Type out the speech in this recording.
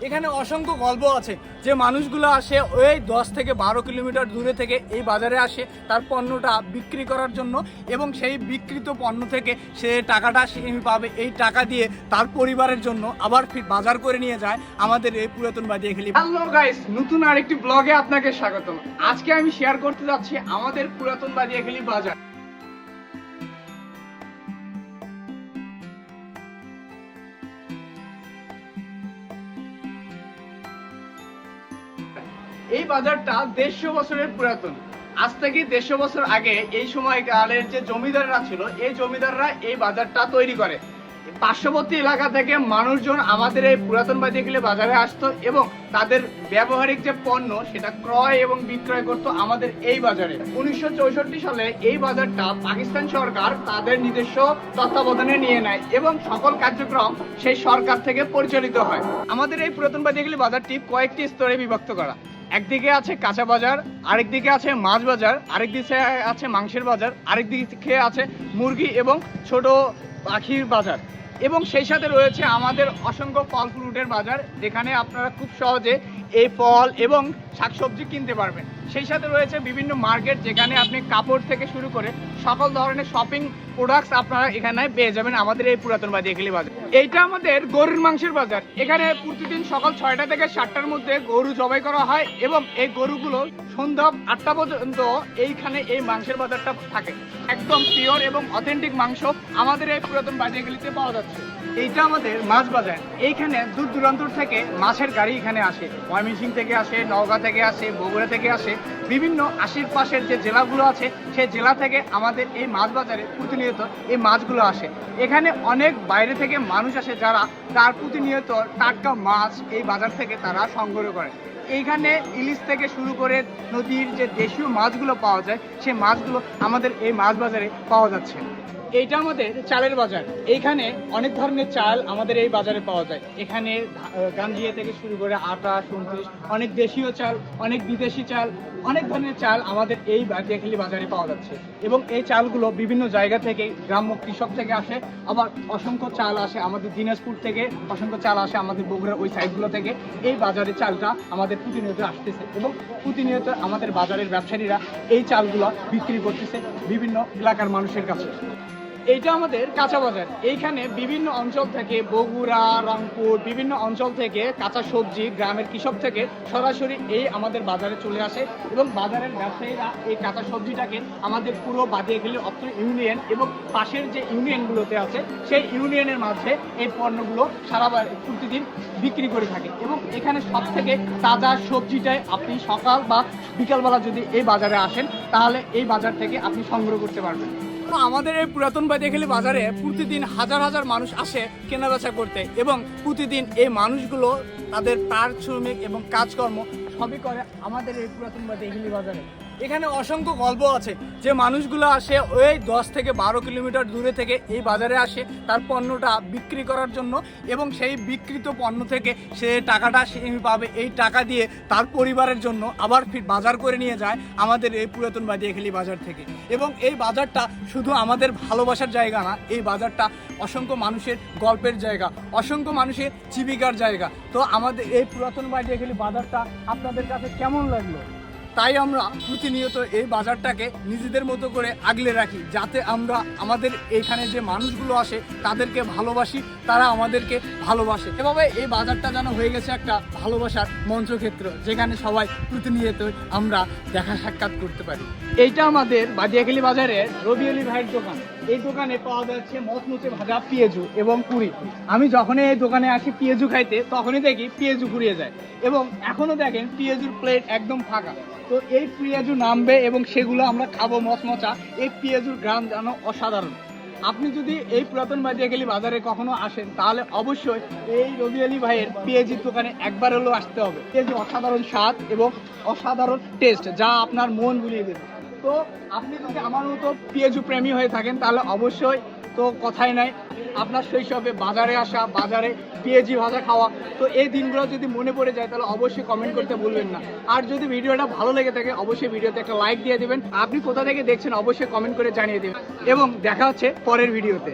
এখানে অসংখ্য গল্প আছে যে মানুষগুলো আসে ওই 10 থেকে 12 কিলোমিটার দূরে থেকে এই বাজারে আসে তার পণ্যটা বিক্রি করার জন্য, এবং সেই বিক্রিত পণ্য থেকে সে টাকাটা সে পাবে, এই টাকা দিয়ে তার পরিবারের জন্য আবার বাজার করে নিয়ে যায় আমাদের এই পুরাতন বাদিয়াখালী। হ্যালো গাইস, নতুন আরেকটি ব্লগে আপনাকে স্বাগতম। আজকে আমি শেয়ার করতে যাচ্ছি আমাদের পুরাতন বাদিয়াখালী বাজার। এই বাজারটা 150 বছরের পুরাতন। আজ থেকে 150 বছর আগে এই সময়কালের যে জমিদাররা ছিল, এই জমিদাররা এই বাজারটা তৈরি করে। পার্শ্ববর্তী এলাকা থেকে মানুষজন আমাদের এই পুরাতন বাদিয়াখালী বাজারে আসতো এবং তাদের ব্যবহারিক যে পণ্য সেটা ক্রয় এবং বিক্রয় করতো আমাদের এই বাজারে। 1964 সালে এই বাজারটা পাকিস্তান সরকার তাদের নিজস্ব তত্ত্বাবধানে নিয়ে নেয় এবং সকল কার্যক্রম সেই সরকার থেকে পরিচালিত হয়। আমাদের এই পুরাতন বাদিয়াখালী বাজারটি কয়েকটি স্তরে বিভক্ত করা। একদিকে আছে কাঁচা বাজার, আরেকদিকে আছে মাছ বাজার, আরেকদিকে আছে মাংসের বাজার, আরেকদিকে আছে মুরগি এবং ছোট পাখির বাজার, এবং সেই সাথে রয়েছে আমাদের অসংখ্য ফল ফ্রুটের বাজার, যেখানে আপনারা খুব সহজে এই ফল এবং শাকসবজি কিনতে পারবেন। সেই সাথে রয়েছে বিভিন্ন মার্কেট, যেখানে আপনি কাপড় থেকে শুরু করে সকল ধরনের শপিং প্রোডাক্টস আপনারা এখানে পেয়ে যাবেন আমাদের এই পুরাতন বাদিয়াখালী বাজার। এইটা আমাদের গরুর মাংসের বাজার। এখানে প্রতিদিন সকাল 6টা থেকে 7টার মধ্যে গরু জবাই করা হয় এবং এই গরুগুলো সন্ধ্যা 8টা পর্যন্ত এইখানে এই মাংসের বাজারটা থাকে। একদম পিওর এবং অথেন্টিক মাংস আমাদের এই পুরাতন বাদিয়াখালীতে পাওয়া যাচ্ছে। এইটা আমাদের মাছ বাজার। এইখানে দূর দূরান্ত থেকে মাছের গাড়ি এখানে আসে, ময়মনসিংহ থেকে আসে, নওগাঁ থেকে আসে, বগুড়া থেকে আসে, বিভিন্ন আশেপাশের যে জেলাগুলো আছে সেই জেলা থেকে আমাদের এই মাছ বাজারে প্রতিনিয়ত এই মাছগুলো আসে। এখানে অনেক বাইরে থেকে মানুষ আসে যারা তার প্রতিনিয়ত টাটকা মাছ এই বাজার থেকে তারা সংগ্রহ করে। এইখানে ইলিশ থেকে শুরু করে নদীর যে দেশীয় মাছগুলো পাওয়া যায় সেই মাছগুলো আমাদের এই মাছ বাজারে পাওয়া যাচ্ছে। এইটা আমাদের চালের বাজার। এইখানে অনেক ধরনের চাল আমাদের এই বাজারে পাওয়া যায়। এখানে গাঞ্জিয়া থেকে শুরু করে আটা, 29, অনেক দেশীয় চাল, অনেক বিদেশি চাল, অনেক ধরনের চাল আমাদের এই বাদিয়াখালী বাজারে পাওয়া যাচ্ছে। এবং এই চালগুলো বিভিন্ন জায়গা থেকে, গ্রাম্য কৃষক থেকে আসে, আবার অসংখ্য চাল আসে আমাদের দিনাজপুর থেকে, অসংখ্য চাল আসে আমাদের বগুড়ার ওই সাইডগুলো থেকে। এই বাজারে চালটা আমাদের প্রতিনিয়ত আসতেছে এবং প্রতিনিয়ত আমাদের বাজারের ব্যবসায়ীরা এই চালগুলো বিক্রি করতেছে বিভিন্ন এলাকার মানুষের কাছে। এইটা আমাদের কাঁচা বাজার। এইখানে বিভিন্ন অঞ্চল থেকে, বগুড়া, রংপুর, বিভিন্ন অঞ্চল থেকে কাঁচা সবজি গ্রামের কৃষক থেকে সরাসরি এই আমাদের বাজারে চলে আসে এবং বাজারের ব্যবসায়ীরা এই কাঁচা সবজিটাকে আমাদের পুরো বাদিয়াখালী অত্র ইউনিয়ন এবং পাশের যে ইউনিয়নগুলোতে আছে সেই ইউনিয়নের মাঝে এই পণ্যগুলো সারা প্রতিদিন বিক্রি করে থাকে। এবং এখানে সব থেকে তাজা সবজিটাই আপনি সকাল বা বিকালবেলা যদি এই বাজারে আসেন তাহলে এই বাজার থেকে আপনি সংগ্রহ করতে পারবেন। আমাদের এই পুরাতন বাদিয়াখালী বাজারে প্রতিদিন হাজার হাজার মানুষ আসে কেনাবেচা করতে, এবং প্রতিদিন এই মানুষগুলো তাদের পারিশ্রমিক এবং কাজকর্ম সবই করে আমাদের এই পুরাতন বাদিয়াখালী বাজারে। এখানে অসংখ্য গল্প আছে যে মানুষগুলো আসে ওই 10 থেকে 12 কিলোমিটার দূরে থেকে এই বাজারে আসে তার পণ্যটা বিক্রি করার জন্য, এবং সেই বিক্রিত পণ্য থেকে সে টাকাটা সে পাবে, এই টাকা দিয়ে তার পরিবারের জন্য আবার বাজার করে নিয়ে যায় আমাদের এই পুরাতন বাদিয়াখালী বাজার থেকে। এবং এই বাজারটা শুধু আমাদের ভালোবাসার জায়গা না, এই বাজারটা অসংখ্য মানুষের গল্পের জায়গা, অসংখ্য মানুষের জীবিকার জায়গা। তো আমাদের এই পুরাতন বাদিয়াখালী বাজারটা আপনাদের কাছে কেমন লাগলো? তাই আমরা প্রতিনিয়ত এই বাজারটাকে নিজেদের মতো করে আগলে রাখি, যাতে আমরা আমাদের এখানে যে মানুষগুলো আসে তাদেরকে ভালোবাসি, তারা আমাদেরকে ভালোবাসে। এভাবে এই বাজারটা যেন হয়ে গেছে একটা ভালোবাসার মঞ্চক্ষেত্র, যেখানে সবাই প্রতিনিয়ত আমরা দেখা সাক্ষাৎ করতে পারি। এইটা আমাদের বাদিয়াখালী বাজারের রবি আলী ভাইয়ের দোকান। এই দোকানে পাওয়া যাচ্ছে মচমচে ভাজা পেঁয়াজু এবং পুরি। আমি যখনই এই দোকানে আসি পেঁয়াজু খাইতে তখনই দেখি পেঁয়াজু ফুরিয়ে যায়, এবং এখনো দেখেন পেঁয়াজুর প্লেট একদম ফাঁকা। তো এই পেঁয়াজু নামবে এবং সেগুলো আমরা খাবো মচমচা। এই পেঁয়াজুর গ্রাম যেন অসাধারণ। আপনি যদি এই পুরাতন বাদিয়াখালী বাজারে কখনো আসেন তাহলে অবশ্যই এই রবি আলী ভাইয়ের পেঁয়াজির দোকানে একবার হলেও আসতে হবে। পেঁয়াজু অসাধারণ স্বাদ এবং অসাধারণ টেস্ট, যা আপনার মন ভুলিয়ে দেবে। তো আপনি যদি আমার মতো পেঁয়াজু প্রেমী হয়ে থাকেন তাহলে অবশ্যই তো কথাই নাই, আপনার শৈশবে বাজারে আসা, বাজারে পেঁয়াজি ভাজা খাওয়া, তো এই দিনগুলো যদি মনে পড়ে যায় তাহলে অবশ্যই কমেন্ট করতে ভুলবেন না। আর যদি ভিডিওটা ভালো লেগে থাকে অবশ্যই ভিডিওতে একটা লাইক দিয়ে দেবেন। আপনি কোথা থেকে দেখছেন অবশ্যই কমেন্ট করে জানিয়ে দেবেন, এবং দেখা হচ্ছে পরের ভিডিওতে।